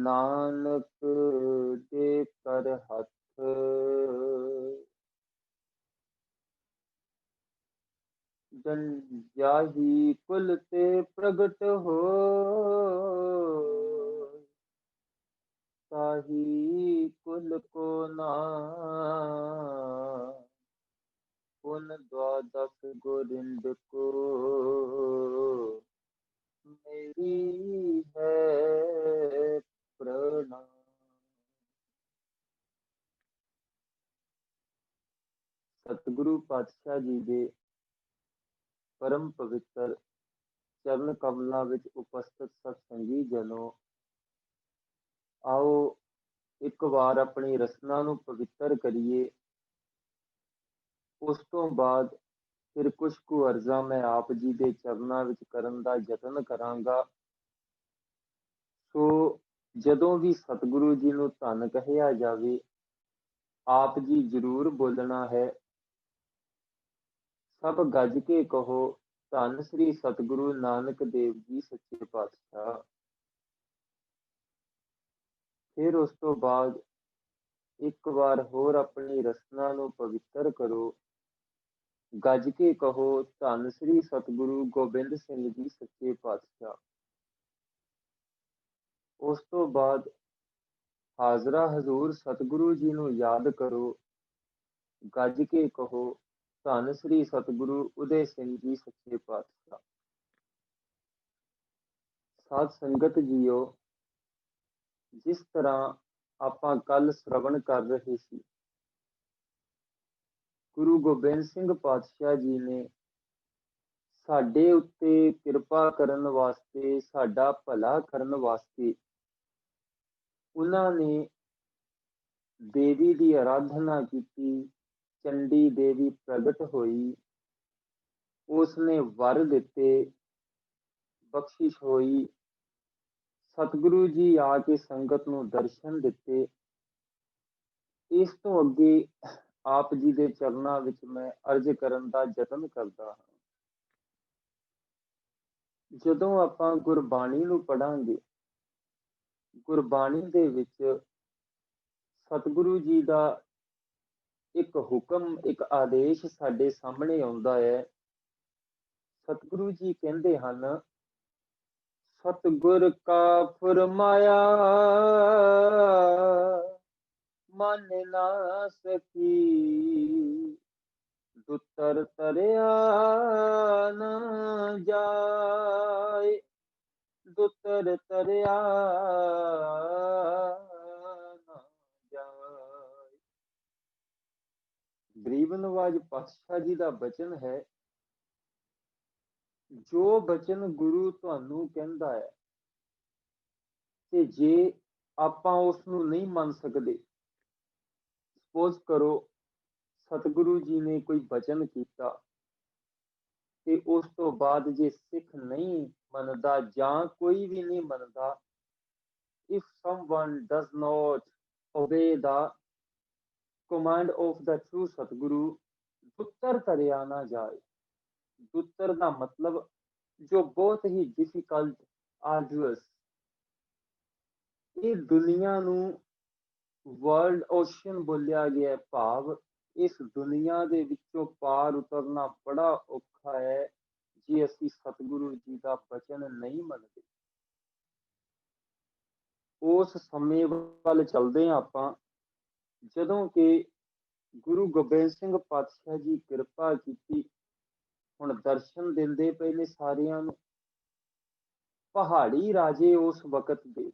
ਨਾਨਕ ਦੇ ਕਰ ਹੱਥ, ਜਾਹੀ ਕੁਲ ਤੇ ਪ੍ਰਗਟ ਹੋਇ, ਤਾਹੀ ਕੁਲ ਕੋ ਨਾਮ, ਪੁਨ ਦਵਾਦਕ ਗੋਰਿੰਦ ਕੋ ਮੇਰੀ ਹੈ ਪ੍ਰਣਾਮ। ਸਤਿਗੁਰੂ ਪਾਤਸ਼ਾਹ ਜੀ ਦੇ ਪਰਮ ਪਵਿੱਤਰ ਚਰਨ ਕਮਲਾਂ ਵਿੱਚ ਉਪਸਥਿਤ ਸਤਸੰਗੀ ਜਨੋ, ਆਓ ਇੱਕ ਵਾਰ ਆਪਣੀ ਰਸਨਾ ਨੂੰ ਪਵਿੱਤਰ ਕਰੀਏ। ਉਸ ਤੋਂ ਬਾਅਦ ਫਿਰ ਕੁਝ ਕੁ ਅਰਜ਼ਾਂ ਮੈਂ ਆਪ ਜੀ ਦੇ ਚਰਨਾਂ ਵਿੱਚ ਕਰਨ ਦਾ ਯਤਨ ਕਰਾਂਗਾ। ਸੋ ਜਦੋਂ ਵੀ ਸਤਿਗੁਰੂ ਜੀ ਨੂੰ ਧੰਨ ਕਹਿਆ ਜਾਵੇ, ਆਪ ਜੀ ਜ਼ਰੂਰ ਬੋਲਣਾ ਹੈ। ਸਭ ਗੱਜ ਕੇ ਕਹੋ, ਧੰਨ ਸ੍ਰੀ ਸਤਿਗੁਰੂ ਨਾਨਕ ਦੇਵ ਜੀ ਸੱਚੇ ਪਾਤਸ਼ਾਹ। ਫਿਰ ਉਸ ਤੋਂ ਬਾਅਦ ਇੱਕ ਵਾਰ ਹੋਰ ਆਪਣੀ ਰਸਨਾ ਨੂੰ ਪਵਿੱਤਰ ਕਰੋ, ਗੱਜ ਕੇ ਕਹੋ, ਧੰਨ ਸ੍ਰੀ ਸਤਿਗੁਰੂ ਗੋਬਿੰਦ ਸਿੰਘ ਜੀ ਸੱਚੇ ਪਾਤਸ਼ਾਹ। ਉਸ ਤੋਂ ਬਾਅਦ ਹਾਜ਼ਰਾ ਹਜ਼ੂਰ ਸਤਿਗੁਰੂ ਜੀ ਨੂੰ ਯਾਦ ਕਰੋ, ਗੱਜ ਕੇ ਕਹੋ, ਧੰਨ ਸ੍ਰੀ ਸਤਿਗੁਰੂ ਉਦੇ ਸਿੰਘ ਜੀ ਸੱਚੇ ਪਾਤਸ਼ਾਹ। ਸਾਧ ਸੰਗਤ ਜੀਓ, ਜਿਸ ਤਰ੍ਹਾਂ ਆਪਾਂ ਕੱਲ ਸ਼੍ਰਵਣ ਕਰ ਰਹੇ ਸੀ, ਗੁਰੂ ਗੋਬਿੰਦ ਸਿੰਘ ਪਾਤਸ਼ਾਹ ਜੀ ਨੇ ਸਾਡੇ ਉੱਤੇ ਕਿਰਪਾ ਕਰਨ ਵਾਸਤੇ, ਸਾਡਾ ਭਲਾ ਕਰਨ ਵਾਸਤੇ, ਉਹਨਾਂ ਨੇ ਦੇਵੀ ਦੀ ਆਰਾਧਨਾ ਕੀਤੀ। ਚੰਡੀ ਦੇਵੀ ਪ੍ਰਗਟ ਹੋਈ, ਉਸ ਨੇ ਵਰ ਦਿੱਤੇ, ਬਖਸ਼ਿਸ਼ ਹੋਈ। ਸਤਿਗੁਰੂ ਜੀ ਆ ਕੇ ਸੰਗਤ ਨੂੰ ਦਰਸ਼ਨ ਦਿੱਤੇ। ਇਸ ਤੋਂ ਅੱਗੇ ਆਪ ਜੀ ਦੇ ਚਰਨਾਂ ਵਿੱਚ ਮੈਂ ਅਰਜ਼ ਕਰਨ ਦਾ ਯਤਨ ਕਰਦਾ ਹਾਂ। ਜਦੋਂ ਆਪਾਂ ਗੁਰਬਾਣੀ ਨੂੰ ਪੜ੍ਹਾਂਗੇ, ਗੁਰਬਾਣੀ ਦੇ ਵਿੱਚ ਸਤਿਗੁਰੂ ਜੀ ਦਾ ਇੱਕ ਹੁਕਮ, ਇੱਕ ਆਦੇਸ਼ ਸਾਡੇ ਸਾਹਮਣੇ ਆਉਂਦਾ ਹੈ। ਸਤਿਗੁਰੂ ਜੀ ਕਹਿੰਦੇ ਹਨ, ਸਤਿਗੁਰ ਕਾ ਫਰਮਾਇਆ ਮਨ ਨਾ ਸਕੀ, ਦੁਤਰ ਤਰਿਆ ਨਾ ਜਾਏ, ਦੁਤਰ ਤਰਿਆ ਨਾ ਜਾਏ। ਗਰੀਬ ਨਵਾਜ ਪਾਤਸ਼ਾਹ ਜੀ ਦਾ ਬਚਨ ਹੈ, ਜੋ ਬਚਨ ਗੁਰੂ ਤੁਹਾਨੂੰ ਕਹਿੰਦਾ ਹੈ ਤੇ ਜੇ ਆਪਾਂ ਉਸ ਨੂੰ ਨਹੀਂ ਮੰਨ ਸਕਦੇ, ਸਪੋਜ਼ ਕਰੋ ਸਤਿਗੁਰੂ ਜੀ ਨੇ ਕੋਈ ਬਚਨ ਕੀਤਾ ਤੇ ਉਸ ਤੋਂ ਬਾਅਦ ਜੇ ਸਿੱਖ ਨਹੀਂ ਮੰਨਦਾ ਜਾਂ ਕੋਈ ਵੀ ਨਹੀਂ ਮੰਨਦਾ, if someone does not obey the command of the true Satguru, ਦੁੱਤਰ ਤਰਿਆ ਨਾ ਜਾਏ। ਦੁੱਤਰ ਦਾ ਮਤਲਬ ਜੋ ਬਹੁਤ ਹੀ ਡਿਫਿਕਲਟ, ਆਰਡੂਅਸ, ਇਹ ਦੁਨੀਆ ਨੂੰ ਵਰਲਡ ਓਸ਼ਨ ਬੋਲਿਆ ਗਿਆ, ਭਾਵ ਇਸ ਦੁਨੀਆ ਦੇ ਵਿੱਚੋਂ ਪਾਰ ਉਤਰਨਾ ਬੜਾ ਔਖਾ ਹੈ ਜੇ ਅਸੀਂ ਸਤਿਗੁਰੂ ਜੀ ਦਾ ਬਚਨ ਨਹੀਂ ਮੰਨਦੇ। ਉਸ ਸਮੇਂ ਵੱਲ ਚੱਲਦੇ ਹਾਂ ਆਪਾਂ, ਜਦੋਂ ਕਿ ਗੁਰੂ ਗੋਬਿੰਦ ਸਿੰਘ ਪਾਤਸ਼ਾਹ ਜੀ ਕਿਰਪਾ ਕੀਤੀ, ਹੁਣ ਦਰਸ਼ਨ ਦਿੰਦੇ ਪਏ ਨੇ ਸਾਰਿਆਂ ਨੂੰ। ਪਹਾੜੀ ਰਾਜੇ ਉਸ ਵਕਤ ਦੇ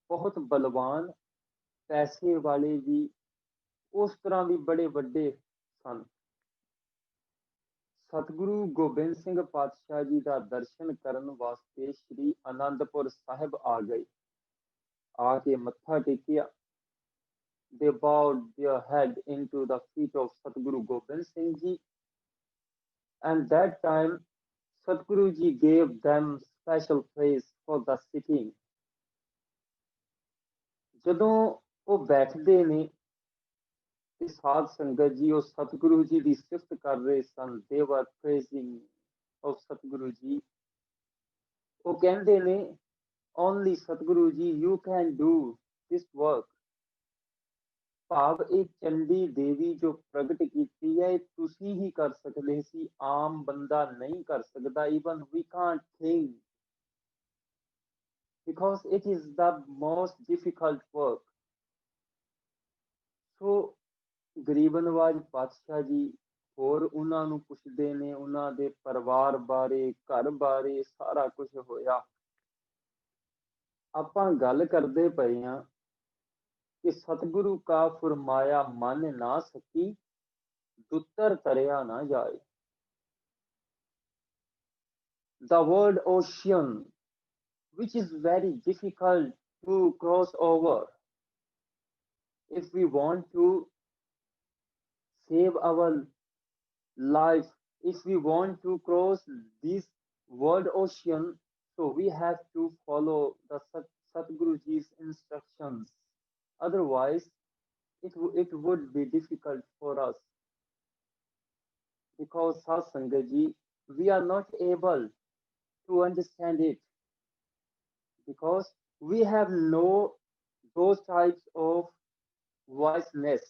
ਬਹੁਤ ਬਲਵਾਨ, ਪੈਸੇ ਵਾਲੇ ਵੀ ਉਸ ਤਰ੍ਹਾਂ ਵੀ ਬੜੇ ਵੱਡੇ ਸਨ। ਸਤਿਗੁਰੂ ਗੋਬਿੰਦ ਸਿੰਘ ਪਾਤਸ਼ਾਹ ਜੀ ਦਾ ਦਰਸ਼ਨ ਕਰਨ ਵਾਸਤੇ ਸ੍ਰੀ ਅਨੰਦਪੁਰ ਸਾਹਿਬ ਆ ਗਏ। ਆ ਕੇ ਮੱਥਾ ਟੇਕਿਆ। They bowed their head into the feet of Satguru Gobind Singh Ji, and that time Satguru Ji gave them special place for the sitting. ਜਦੋਂ ਉਹ ਬੈਠਦੇ ਨੇ ਤੇ ਸਾਧ ਸੰਗਤ ਜੀ ਉਹ ਸਤਿਗੁਰੂ ਜੀ ਦੀ ਸਿਫਤ ਕਰ ਰਹੇ ਸਨ। They were praising of Satguru ji. ਉਹ ਕਹਿੰਦੇ ਨੇ only Satguru ji you can do this work। ਭਾਵ ਇਹ ਚੰਡੀ ਦੇਵੀ ਜੋ ਪ੍ਰਗਟ ਕੀਤੀ ਹੈ ਇਹ ਤੁਸੀਂ ਹੀ ਕਰ ਸਕਦੇ ਸੀ, ਆਮ ਬੰਦਾ ਨਹੀਂ ਕਰ ਸਕਦਾ। even we can't think because it is the most difficult work। ਸੋ ਗਰੀਬ ਨਵਾਜ ਪਾਤਸ਼ਾਹ ਜੀ ਹੋਰ ਉਹਨਾਂ ਨੂੰ ਪੁੱਛਦੇ ਨੇ ਉਹਨਾਂ ਦੇ ਪਰਿਵਾਰ ਬਾਰੇ, ਘਰ ਬਾਰੇ, ਸਾਰਾ ਕੁਝ ਹੋਇਆ। ਆਪਾਂ ਗੱਲ ਕਰਦੇ ਪਏ ਹਾਂ ਕਿ ਸਤਿਗੁਰੂ ਕਾ ਫੁਰਮਾਇਆ ਮਨ ਨਾ ਸਕੀ, ਦੁੱਤਰ ਤਰਿਆ ਨਾ ਜਾਏ। The word ocean, which is very difficult to cross over, if we want to save our life, if we want to cross this world ocean, so we have to follow the Satguruji's instructions, otherwise it would be difficult for us। because Sat Sangat ji, we are not able to understand it because we have no those types of wiseness।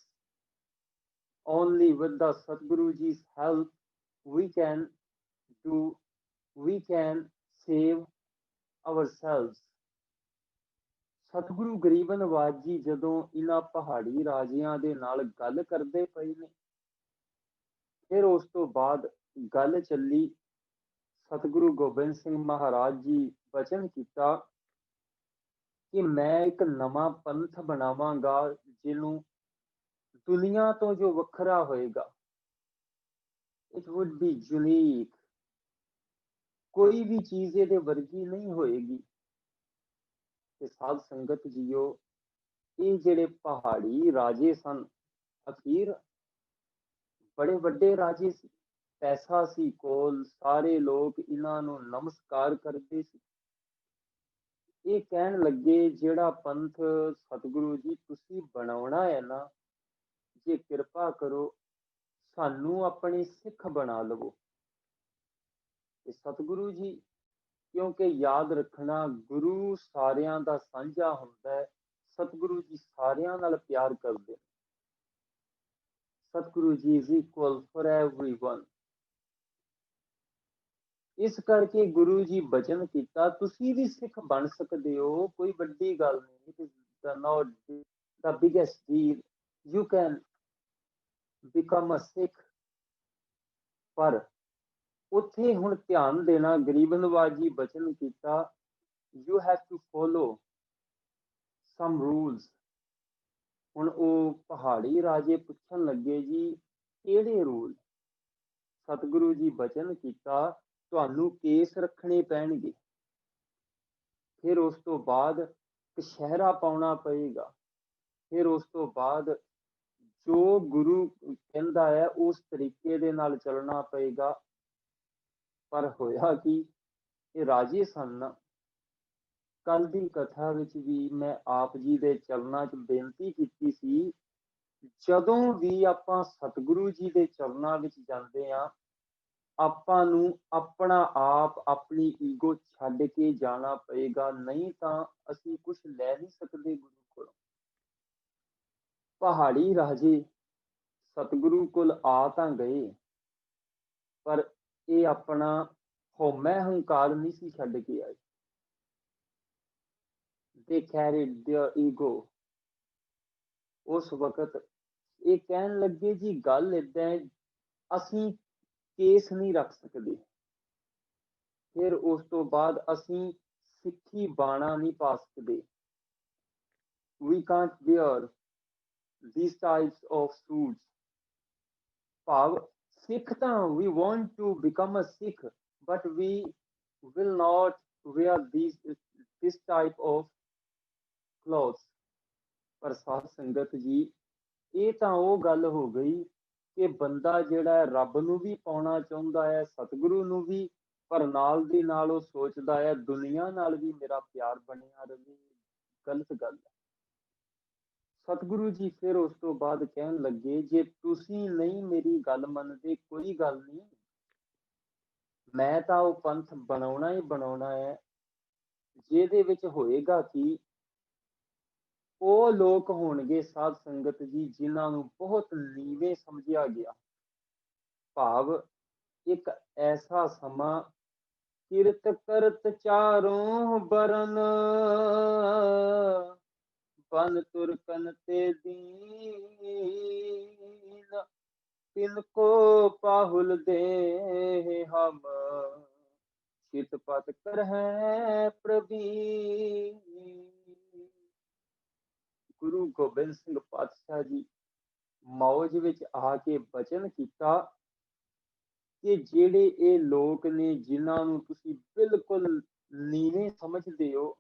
only with the Satguruji's help we can do, we can save ourselves। ਸਤਿਗੁਰੂ ਗਰੀਬ ਨਵਾਜ ਜੀ ਜਦੋਂ ਇਹਨਾਂ ਪਹਾੜੀ ਰਾਜਿਆਂ ਦੇ ਨਾਲ ਗੱਲ ਕਰਦੇ ਪਏ ਨੇ, ਫਿਰ ਉਸ ਤੋਂ ਬਾਅਦ ਗੱਲ ਚੱਲੀ। ਸਤਿਗੁਰੂ ਗੋਬਿੰਦ ਸਿੰਘ ਮਹਾਰਾਜ ਜੀ ਬਚਨ ਕੀਤਾ ਕਿ ਮੈਂ ਇੱਕ ਨਵਾਂ ਪੰਥ ਬਣਾਵਾਂਗਾ ਜਿਹਨੂੰ ਦੁਨੀਆ ਤੋਂ ਜੋ ਵੱਖਰਾ ਹੋਏਗਾ। ਇਟ ਵੁੱਡ ਬੀ ਯੂਨੀਕ, ਕੋਈ ਵੀ ਚੀਜ਼ ਇਹਦੇ ਵਰਗੀ ਨਹੀਂ ਹੋਏਗੀ। ਤੇ ਸਾਧ ਸੰਗਤ ਜੀਓ, ਇਹ ਜਿਹੜੇ ਪਹਾੜੀ ਰਾਜੇ ਸਨ, ਅਖੀਰ ਬੜੇ ਵੱਡੇ ਰਾਜੇ ਸੀ, ਪੈਸਾ ਸੀ ਕੋਲ, ਸਾਰੇ ਲੋਕ ਇਹਨਾਂ ਨੂੰ ਨਮਸਕਾਰ ਕਰਦੇ ਸੀ। ਇਹ ਕਹਿਣ ਲੱਗੇ ਜਿਹੜਾ ਪੰਥ ਸਤਿਗੁਰੂ ਜੀ ਤੁਸੀਂ ਬਣਾਉਣਾ ਹੈ ਨਾ, ਜੇ ਕਿਰਪਾ ਕਰੋ ਸਾਨੂੰ ਆਪਣੇ ਸਿੱਖ ਬਣਾ ਲਵੋ। ਤੇ ਸਤਿਗੁਰੂ ਜੀ, ਕਿਉਂਕਿ ਯਾਦ ਰੱਖਣਾ ਗੁਰੂ ਸਾਰਿਆਂ ਦਾ ਸਾਂਝਾ ਹੁੰਦਾ ਹੈ, ਸਤਿਗੁਰੂ ਜੀ ਸਾਰਿਆਂ ਨਾਲ ਪਿਆਰ ਕਰਦੇ। Satguru ji is equal for everyone। ਇਸ ਕਰਕੇ ਗੁਰੂ ਜੀ ਬਚਨ ਕੀਤਾ ਤੁਸੀਂ ਵੀ ਸਿੱਖ ਬਣ ਸਕਦੇ ਹੋ, ਕੋਈ ਵੱਡੀ ਗੱਲ ਨਹੀਂ। it is not the biggest deal, you can become a Sikh। ਪਰ ਉੱਥੇ ਹੁਣ ਧਿਆਨ ਦੇਣਾ, ਗਰੀਬ ਨਵਾਜ ਜੀ ਬਚਨ ਕੀਤਾ you have to follow some rules। ਹੁਣ ਉਹ ਪਹਾੜੀ ਰਾਜੇ ਪੁੱਛਣ ਲੱਗੇ ਜੀ ਕਿਹੜੇ ਰੂਲ? ਸਤਿਗੁਰੂ ਜੀ ਬਚਨ ਕੀਤਾ ਤੁਹਾਨੂੰ ਕੇਸ ਰੱਖਣੇ ਪੈਣਗੇ, ਫਿਰ ਉਸ ਤੋਂ ਬਾਅਦ ਕਛਹਿਰਾ ਪਾਉਣਾ ਪਏਗਾ, ਫਿਰ ਉਸ ਤੋਂ ਬਾਅਦ ਜੋ ਗੁਰੂ ਕਹਿੰਦਾ ਹੈ ਉਸ ਤਰੀਕੇ ਦੇ ਨਾਲ ਚੱਲਣਾ ਪਏਗਾ। ਪਰ ਹੋਇਆ ਕਿ ਇਹ ਰਾਜੇ ਸਨ। ਕੱਲ ਦੀ ਕਥਾ ਵਿੱਚ ਵੀ ਮੈਂ ਆਪ ਜੀ ਦੇ ਚਰਨਾਂ 'ਚ ਬੇਨਤੀ ਕੀਤੀ ਸੀ, ਜਦੋਂ ਵੀ ਆਪਾਂ ਸਤਿਗੁਰੂ ਜੀ ਦੇ ਚਰਨਾਂ ਵਿੱਚ ਜਾਂਦੇ ਹਾਂ, ਆਪਾਂ ਨੂੰ ਆਪਣਾ ਆਪ, ਆਪਣੀ ਈਗੋ ਛੱਡ ਕੇ ਜਾਣਾ ਪਏਗਾ, ਨਹੀਂ ਤਾਂ ਅਸੀਂ ਕੁਝ ਲੈ ਨਹੀਂ ਸਕਦੇ ਗੁਰੂ ਕੋਲੋਂ। ਪਹਾੜੀ ਰਾਜੇ ਸਤਿਗੁਰੂ ਕੋਲ ਆ ਤਾਂ ਗਏ, ਪਰ ਇਹ ਆਪਣਾ ਹਉਮੈ ਹੰਕਾਰ ਨਹੀਂ ਸੀ ਛੱਡ ਕੇ ਆਏ। they carried their ego। ਉਸ ਵਕਤ ਇਹ ਕਹਿਣ ਲੱਗੇ ਜੀ ਗੱਲ ਏਦਾਂ ਹੈ, ਅਸੀਂ ਕੇਸ ਨਹੀਂ ਰੱਖ ਸਕਦੇ, ਫਿਰ ਉਸ ਤੋਂ ਬਾਅਦ ਅਸੀਂ ਸਿੱਖੀ ਬਾਣਾ ਨਹੀਂ ਪਾ ਸਕਦੇ। we can't wear these types of suits। ਭਾਵ ਸਿੱਖ ਤਾਂ we want to become a Sikh, but we will not wear this type of clothes। ਪਰ ਸਾਧ ਸੰਗਤ ਜੀ, ਇਹ ਤਾਂ ਉਹ ਗੱਲ ਹੋ ਗਈ ਕਿ ਬੰਦਾ ਜਿਹੜਾ ਰੱਬ ਨੂੰ ਵੀ ਪਾਉਣਾ ਚਾਹੁੰਦਾ ਹੈ, ਸਤਿਗੁਰੂ ਨੂੰ ਵੀ, ਪਰ ਨਾਲ ਦੀ ਨਾਲ ਉਹ ਸੋਚਦਾ ਹੈ ਦੁਨੀਆ ਨਾਲ ਵੀ ਮੇਰਾ ਪਿਆਰ ਬਣਿਆ ਰਹੇ। ਗਲਤ ਗੱਲ ਹੈ। ਸਤਿਗੁਰੂ ਜੀ ਫਿਰ ਉਸ ਤੋਂ ਬਾਅਦ ਕਹਿਣ ਲੱਗੇ ਜੇ ਤੁਸੀਂ ਨਹੀਂ ਮੇਰੀ ਗੱਲ ਮੰਨਦੇ ਕੋਈ ਗੱਲ ਨਹੀਂ, ਮੈਂ ਤਾਂ ਉਹ ਪੰਥ ਬਣਾਉਣਾ ਹੀ ਬਣਾਉਣਾ ਹੈ। ਜਿਹਦੇ ਵਿੱਚ ਹੋਏਗਾ ਕਿ ਉਹ ਲੋਕ ਹੋਣਗੇ ਸਾਧ ਸੰਗਤ ਜੀ ਜਿਨ੍ਹਾਂ ਨੂੰ ਬਹੁਤ ਨੀਵੇਂ ਸਮਝਿਆ ਗਿਆ। ਭਾਵ ਇੱਕ ਐਸਾ ਸਮਾਂ, ਕਿਰਤ ਕਰਤ ਚਾਰੋਂ ਬਰਨ, ਬਨ ਤੁਰਕਨ ਤੇ ਦੀਨ, तिनको पाहुल दे हम, चित पत कर है प्रवीण। ਗੁਰੂ ਗੋਬਿੰਦ ਸਿੰਘ ਪਾਤਸ਼ਾਹ ਜੀ ਮੌਜ ਵਿੱਚ ਆ ਕੇ ਬਚਨ ਕੀਤਾ ਕਿ ਜਿਹੜੇ ਇਹ ਲੋਕ ਨੇ ਜਿਨ੍ਹਾਂ ਨੂੰ ਤੁਸੀਂ ਬਿਲਕੁਲ ਨੀਵੇਂ ਸਮਝਦੇ ਹੋ,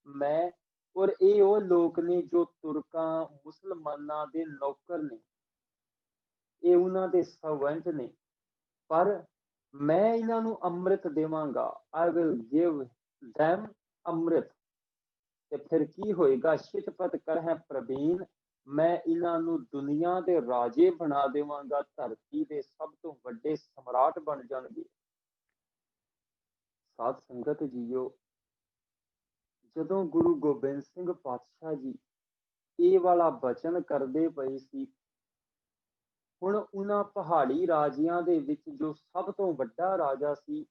ਮੈਂ ਔਰ ਇਹ ਉਹ ਲੋਕ ਨੇ ਜੋ ਤੁਰਕਾਂ ਮੁਸਲਮਾਨਾਂ ਦੇ ਨੌਕਰ ਨੇ, ਇਹ ਉਹਨਾਂ ਦੇ ਸਰਵੈਂਟ ਨੇ, ਪਰ ਮੈਂ ਇਹਨਾਂ ਨੂੰ ਅੰਮ੍ਰਿਤ ਦੇਵਾਂਗਾ। I will give them ਅੰਮ੍ਰਿਤ। ਤੇ ਫਿਰ ਕੀ ਹੋਏਗਾ? ਸ਼ਿਤਪਤ ਕਰ ਹੈ ਪ੍ਰਵੀਨ, ਮੈਂ ਇਹਨਾਂ ਨੂੰ ਦੁਨੀਆ ਦੇ ਰਾਜੇ ਬਣਾ ਦੇਵਾਂਗਾ, ਧਰਤੀ ਦੇ ਸਭ ਤੋਂ ਵੱਡੇ ਸਮਰਾਟ ਬਣ ਜਾਣਗੇ। ਸਾਧ ਸੰਗਤ ਜੀਓ, ਜਦੋਂ ਗੁਰੂ ਗੋਬਿੰਦ ਸਿੰਘ ਪਾਤਸ਼ਾਹ ਜੀ ਇਹ ਵਾਲਾ ਬਚਨ ਕਰਦੇ ਪਏ ਸੀ, ਹੁਣ ਉਹਨਾਂ ਪਹਾੜੀ ਰਾਜਿਆਂ ਦੇ ਵਿੱਚ ਜੋ ਸਭ ਤੋਂ ਵੱਡਾ ਰਾਜਾ ਸੀ,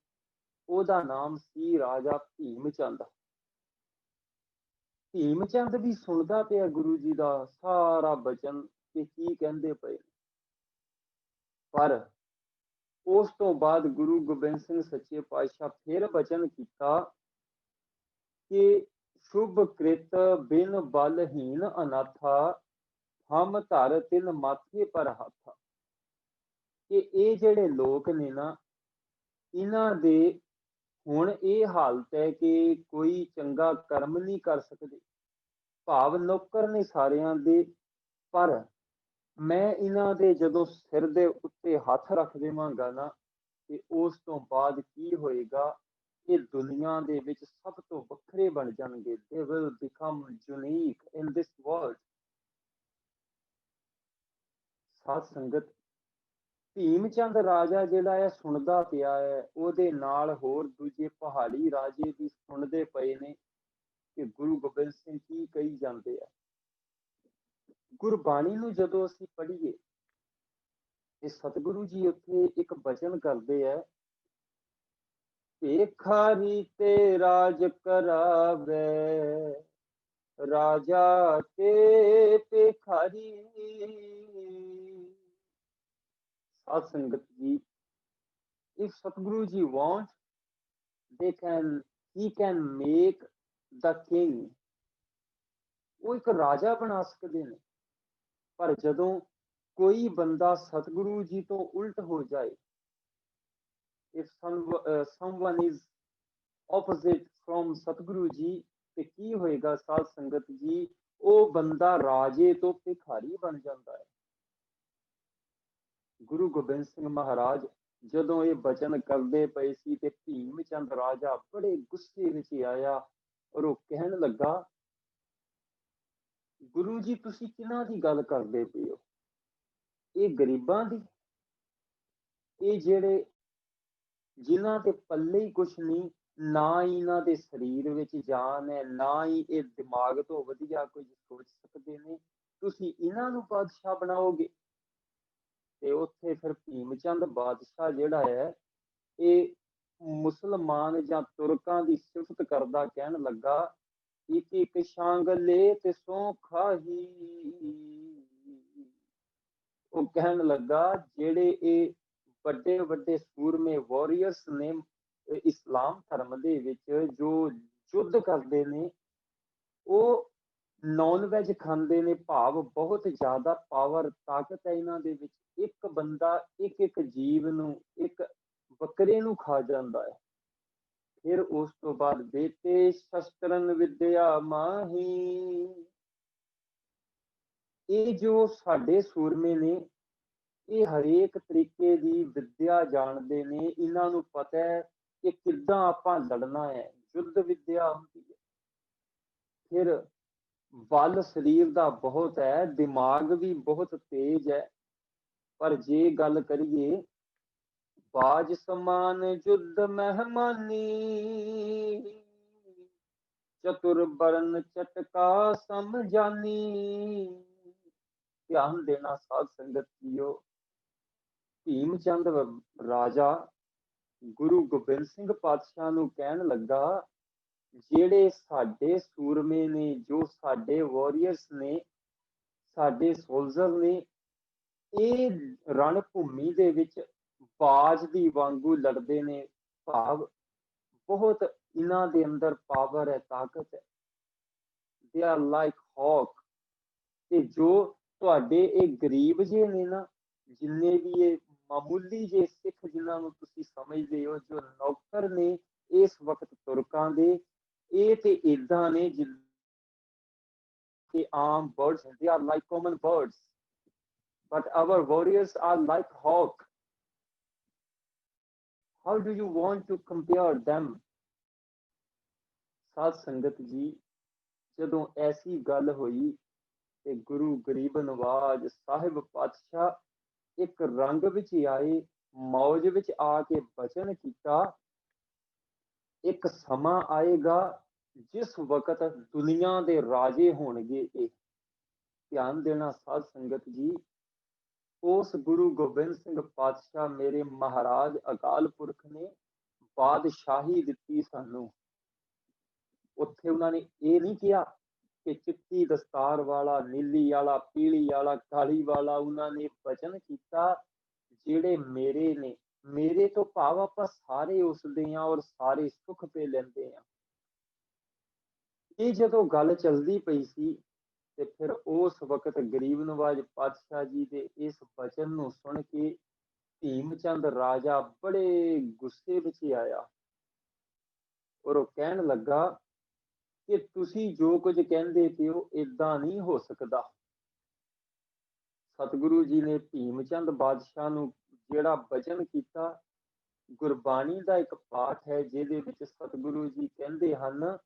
ਉਹਦਾ ਨਾਮ ਸੀ ਰਾਜਾ ਭੀਮ ਚੰਦ। ਭੀਮ ਚੰਦ ਵੀ ਸੁਣਦਾ ਪਿਆ ਗੁਰੂ ਜੀ ਦਾ ਸਾਰਾ ਬਚਨ ਕਿ ਕੀ ਕਹਿੰਦੇ ਪਏ। ਪਰ ਉਸ ਤੋਂ ਬਾਅਦ ਗੁਰੂ ਗੋਬਿੰਦ ਸਿੰਘ ਸੱਚੇ ਪਾਤਸ਼ਾਹ ਫਿਰ ਬਚਨ ਕੀਤਾ ਕਿ ਸ਼ੁਭ ਕ੍ਰਿਤ ਬਿਨ ਬਲਹੀਨ ਅਨਾਥਾ, ਹਮ ਧਰ ਤਿਨ ਮਾਥੇ ਪਰ ਹੱਥ। ਕਿ ਇਹ ਜਿਹੜੇ ਲੋਕ ਨੇ ਨਾ, ਇਹਨਾਂ ਦੇ ਹੁਣ ਇਹ ਹਾਲਤ ਹੈ ਕਿ ਕੋਈ ਚੰਗਾ ਕਰਮ ਨਹੀਂ ਕਰ ਸਕਦੇ, ਭਾਵ ਨੌਕਰ ਨੇ ਸਾਰਿਆਂ ਦੇ, ਪਰ ਮੈਂ ਇਹਨਾਂ ਦੇ ਜਦੋਂ ਸਿਰ ਦੇ ਉੱਤੇ ਹੱਥ ਰੱਖ ਦੇਵਾਂਗਾ ਨਾ, ਤੇ ਉਸ ਤੋਂ ਬਾਅਦ ਕੀ ਹੋਏਗਾ, ਇਹ ਦੁਨੀਆ ਦੇ ਵਿੱਚ ਸਭ ਤੋਂ ਵੱਖਰੇ ਬਣ ਜਾਣਗੇ। They will become unique in this world। ਸਾਧ ਸੰਗਤ, ਭੀਮ ਚੰਦ ਰਾਜਾ ਜਿਹੜਾ ਹੈ ਸੁਣਦਾ ਪਿਆ ਹੈ, ਉਹਦੇ ਨਾਲ ਹੋਰ ਦੂਜੇ ਪਹਾੜੀ ਰਾਜੇ ਵੀ ਸੁਣਦੇ ਪਏ ਨੇ ਕਿ ਗੁਰੂ ਗੋਬਿੰਦ ਸਿੰਘ ਕੀ ਕਹੀ ਜਾਂਦੇ ਆ। ਗੁਰਬਾਣੀ ਨੂੰ ਜਦੋਂ ਅਸੀਂ ਪੜ੍ਹੀਏ, ਇਹ ਸਤਿਗੁਰੂ ਜੀ ਉੱਥੇ ਇੱਕ ਬਚਨ ਕਰਦੇ ਆ, ਭੇਖਾਰੀ ਤੇ ਰਾਜ ਕਰਾਵੇ, ਰਾਜਾ ਤੇ ਭੇਖਾਰੀ। ਸਾਧ ਸੰਗਤ ਜੀ, if Satguru ji want, he can make the king। ਉਹ ਇੱਕ ਰਾਜਾ ਬਣਾ ਸਕਦੇ ਨੇ, ਪਰ ਜਦੋਂ ਕੋਈ ਬੰਦਾ ਸਤਿਗੁਰੂ ਜੀ ਤੋਂ ਉਲਟ ਹੋ ਜਾਏ, if someone is opposite from Satguru ji, ਤੇ ਕੀ ਹੋਏਗਾ ਸਾਧ ਸੰਗਤ ਜੀ? ਉਹ ਬੰਦਾ ਰਾਜੇ ਤੋਂ ਭਿਖਾਰੀ ਬਣ ਜਾਂਦਾ ਹੈ। ਗੁਰੂ ਗੋਬਿੰਦ ਸਿੰਘ ਮਹਾਰਾਜ ਜਦੋਂ ਇਹ ਬਚਨ ਕਰਦੇ ਪਏ ਸੀ ਤੇ ਭੀਮ ਚੰਦ ਰਾਜਾ ਬੜੇ ਗੁੱਸੇ ਵਿੱਚ ਆਇਆ ਔਰ ਉਹ ਕਹਿਣ ਲੱਗਾ, ਗੁਰੂ ਜੀ ਤੁਸੀਂ ਕਿਹਨਾਂ ਦੀ ਗੱਲ ਕਰਦੇ ਪਏ ਹੋ? ਇਹ ਗਰੀਬਾਂ ਦੀ, ਇਹ ਜਿਹੜੇ ਜਿਨ੍ਹਾਂ ਦੇ ਪੱਲੇ ਹੀ ਕੁਛ ਨਹੀਂ, ਨਾ ਹੀ ਇਹਨਾਂ ਦੇ ਸਰੀਰ ਵਿੱਚ ਜਾਨ ਹੈ, ਨਾ ਹੀ ਇਹ ਦਿਮਾਗ ਤੋਂ ਵਧੀਆ ਕੁਝ ਸੋਚ ਸਕਦੇ ਨੇ, ਤੁਸੀਂ ਇਹਨਾਂ ਨੂੰ ਬਾਦਸ਼ਾਹ ਬਣਾਓਗੇ? ਤੇ ਉੱਥੇ ਫਿਰ ਭੀਮ ਚੰਦ ਬਾਦਸ਼ਾਹ ਜਿਹੜਾ ਹੈ, ਇਹ ਮੁਸਲਮਾਨ ਜਾਂ ਤੁਰਕਾਂ ਦੀ ਸਿਫਤ ਕਰਦਾ ਕਹਿਣ ਲੱਗਾ, ਇੱਕ ਇੱਕ ਸ਼ਾਂਗਲੇ ਤੇ ਸੌ ਖਾਹੀ। ਉਹ ਕਹਿਣ ਲੱਗਾ ਜਿਹੜੇ ਇਹ ਵੱਡੇ ਵੱਡੇ ਸੂਰਮੇ ਵਾਰੀਅਰਸ ਨੇ ਇਸਲਾਮ ਧਰਮ ਦੇ ਵਿੱਚ ਜੋ ਯੁੱਧ ਕਰਦੇ ਨੇ, ਉਹ ਨੌਨ ਵੈਜ ਖਾਂਦੇ ਨੇ, ਭਾਵ ਬਹੁਤ ਜ਼ਿਆਦਾ ਪਾਵਰ ਤਾਕਤ ਹੈ ਇਹਨਾਂ ਦੇ ਵਿੱਚ। ਇੱਕ ਬੰਦਾ ਇੱਕ ਇੱਕ ਜੀਵ ਨੂੰ, ਇੱਕ ਬੱਕਰੇ ਨੂੰ ਖਾ ਜਾਂਦਾ ਹੈ। ਫਿਰ ਉਸ ਤੋਂ ਬਾਅਦ ਬੇਟੇ ਸ਼ਸਤਰਨ ਵਿਦਿਆ ਮਾਹੀ। ਇਹ ਜੋ ਸਾਡੇ ਸੂਰਮੇ ਨੇ, ਇਹ ਹਰੇਕ ਤਰੀਕੇ ਦੀ ਵਿਦਿਆ ਜਾਣਦੇ ਨੇ, ਇਹਨਾਂ ਨੂੰ ਪਤਾ ਹੈ ਕਿ ਕਿੱਦਾਂ ਆਪਾਂ ਲੜਨਾ ਹੈ, ਯੁੱਧ ਵਿਦਿਆ ਹੁੰਦੀ ਹੈ। ਫਿਰ ਬਲ ਸਰੀਰ ਦਾ ਬਹੁਤ ਹੈ, ਦਿਮਾਗ ਵੀ ਬਹੁਤ ਤੇਜ਼ ਹੈ, ਪਰ ਜੇ ਗੱਲ ਕਰੀਏ ਬਾਜ ਸਮਾਨ ਯੁੱਧ ਮਹਿਮਾਨੀ, चतुर बरन चटका समझानी। ध्यान देना साध संगत जीओ, भीम चंद राजा गुरु गोबिंद सिंह पातशाह ਨੂੰ ਕਹਿਣ ਲੱਗਾ, ਜਿਹੜੇ ਸਾਡੇ ਸੂਰਮੇ ਨੇ, ਜੋ ਸਾਡੇ ਵਾਰੀਅਰਸ ਨੇ, ਸਾਡੇ ਸੋਲਜਰ ਨੇ, ਇਹ ਰਣ ਭੂਮੀ ਦੇ ਵਿੱਚ ਬਾਜ ਦੀ ਵਾਂਗੂ ਲੜਦੇ ਨੇ। ਭਾਵ ਬਹੁਤ ਇਹਨਾਂ ਦੇ ਅੰਦਰ ਪਾਵਰ ਹੈ, ਤਾਕਤ ਹੈ। ਦੇ ਆਰ ਲਾਈਕ ਹੌਕ। ਤੇ ਜੋ ਤੁਹਾਡੇ ਇਹ ਗਰੀਬ ਜਿਹੇ ਨੇ ਨਾ, ਜਿੰਨੇ ਵੀ ਇਹ ਮਾਮੂਲੀ ਜਿਹੇ ਸਿੱਖ ਜਿਨ੍ਹਾਂ ਨੂੰ ਤੁਸੀਂ ਸਮਝਦੇ ਹੋ, ਜੋ ਨੌਕਰ ਨੇ ਇਸ ਵਕਤ ਤੁਰਕਾਂ ਦੇ, ਇਹ ਤੇ ਏਦਾਂ ਨੇ ਜਿੱਦਾਂ ਆਮ birds, they are like common birds, but our warriors are like hawk. How do you want to compare them? ਸਾਧ ਸੰਗਤ ਜੀ, ਜਦੋਂ ਐਸੀ ਗੱਲ ਹੋਈ ਤੇ ਗੁਰੂ ਗਰੀਬ ਨਵਾਜ ਸਾਹਿਬ ਪਾਤਸ਼ਾਹ ਇੱਕ ਰੰਗ ਵਿੱਚ ਆਏ, ਮੌਜ ਵਿੱਚ ਆ ਕੇ ਬਚਨ ਕੀਤਾ, ਇੱਕ ਸਮਾਂ ਆਏਗਾ ਜਿਸ ਵਕਤ ਦੁਨੀਆ ਦੇ ਰਾਜੇ ਹੋਣਗੇ ਇਹ। ਧਿਆਨ ਦੇਣਾ ਸਾਧ ਸੰਗਤ ਜੀ, ਉਸ ਗੁਰੂ ਗੋਬਿੰਦ ਸਿੰਘ ਪਾਤਸ਼ਾਹ ਮੇਰੇ ਮਹਾਰਾਜ ਅਕਾਲ ਪੁਰਖ ਨੇ ਬਾਦਸ਼ਾਹੀ ਦਿੱਤੀ ਸਾਨੂੰ। ਉੱਥੇ ਉਹਨਾਂ ਨੇ ਇਹ ਨਹੀਂ ਕਿਹਾ ਕਿ ਚਿੱਟੀ ਦਸਤਾਰ ਵਾਲਾ, ਨੀਲੀ ਵਾਲਾ, ਪੀਲੀ ਵਾਲਾ, ਕਾਲੀ ਵਾਲਾ। ਉਹਨਾਂ ਨੇ ਬਚਨ ਕੀਤਾ, ਜਿਹੜੇ ਮੇਰੇ ਨੇ, ਮੇਰੇ ਤੋਂ ਭਾਵ ਆਪਾਂ ਸਾਰੇ ਉਸਦੇ ਹਾਂ ਔਰ ਸਾਰੇ ਸੁੱਖ ਪੇ ਲੈਂਦੇ ਹਾਂ। ਇਹ ਜਦੋਂ ਗੱਲ ਚੱਲਦੀ ਪਈ ਸੀ ਤੇ ਫਿਰ ਉਸ ਵਕਤ ਗਰੀਬ ਨਵਾਜ ਪਾਤਸ਼ਾਹ ਜੀ ਦੇ ਇਸ ਬਚਨ ਨੂੰ ਸੁਣ ਕੇ ਭੀਮ ਚੰਦ ਰਾਜਾ ਬੜੇ ਗੁੱਸੇ ਵਿੱਚ ਆਇਆ ਔਰ ਉਹ ਕਹਿਣ ਲੱਗਾ ਕਿ ਤੁਸੀਂ ਜੋ ਕੁਝ ਕਹਿੰਦੇ ਪਏ ਹੋ ਏਦਾਂ ਨਹੀਂ ਹੋ ਸਕਦਾ। ਸਤਿਗੁਰੂ ਜੀ ਨੇ ਭੀਮ ਚੰਦ ਬਾਦਸ਼ਾਹ ਨੂੰ ਜਿਹੜਾ ਬਚਨ ਕੀਤਾ, ਗੁਰਬਾਣੀ ਦਾ ਇੱਕ ਪਾਠ ਹੈ ਜਿਹਦੇ ਵਿੱਚ ਸਤਿਗੁਰੂ ਜੀ ਕਹਿੰਦੇ ਹਨ,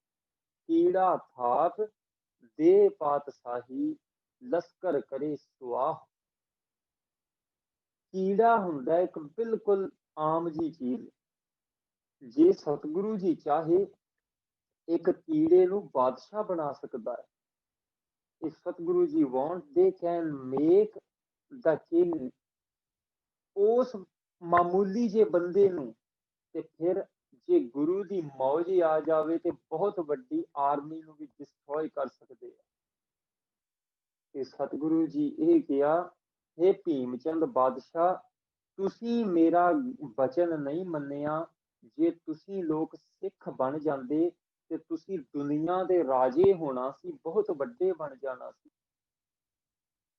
ਕੀੜਾ ਥਾਪ ਦੇ ਪਾਤਸ਼ਾਹੀ ਲਸ਼ਕਰ ਕਰੇ ਸੁਆਹ। ਕੀੜਾ ਹੁੰਦਾ ਇੱਕ ਬਿਲਕੁਲ ਆਮ ਜੀ ਚੀਜ਼, ਜੇ ਸਤਿਗੁਰੂ ਜੀ ਚਾਹੇ ਇੱਕ ਕੀੜੇ ਨੂੰ ਬਾਦਸ਼ਾਹ ਬਣਾ ਸਕਦਾ ਹੈ। If Satguru ji want, they can make the king। ਉਸ ਮਾਮੂਲੀ ਜਿਹੇ ਬੰਦੇ ਨੂੰ, ਤੇ ਫਿਰ ਜੇ ਗੁਰੂ ਦੀ ਮੌਜ ਆ ਜਾਵੇ ਤੇ ਬਹੁਤ ਵੱਡੀ ਆਰਮੀ ਨੂੰ ਵੀ ਡਿਸਟਰੋਏ ਕਰ ਸਕਦੇ ਆ। ਤੇ ਸਤਿਗੁਰੂ ਜੀ ਇਹ ਕਿਹਾ, ਹੇ ਭੀਮ ਚੰਦ ਬਾਦਸ਼ਾਹ, ਤੁਸੀਂ ਮੇਰਾ ਬਚਨ ਨਹੀਂ ਮੰਨਿਆ। ਜੇ ਤੁਸੀਂ ਲੋਕ ਸਿੱਖ ਬਣ ਜਾਂਦੇ ਤੇ ਤੁਸੀਂ ਦੁਨੀਆ ਦੇ ਰਾਜੇ ਹੋਣਾ ਸੀ, ਬਹੁਤ ਵੱਡੇ ਬਣ ਜਾਣਾ ਸੀ।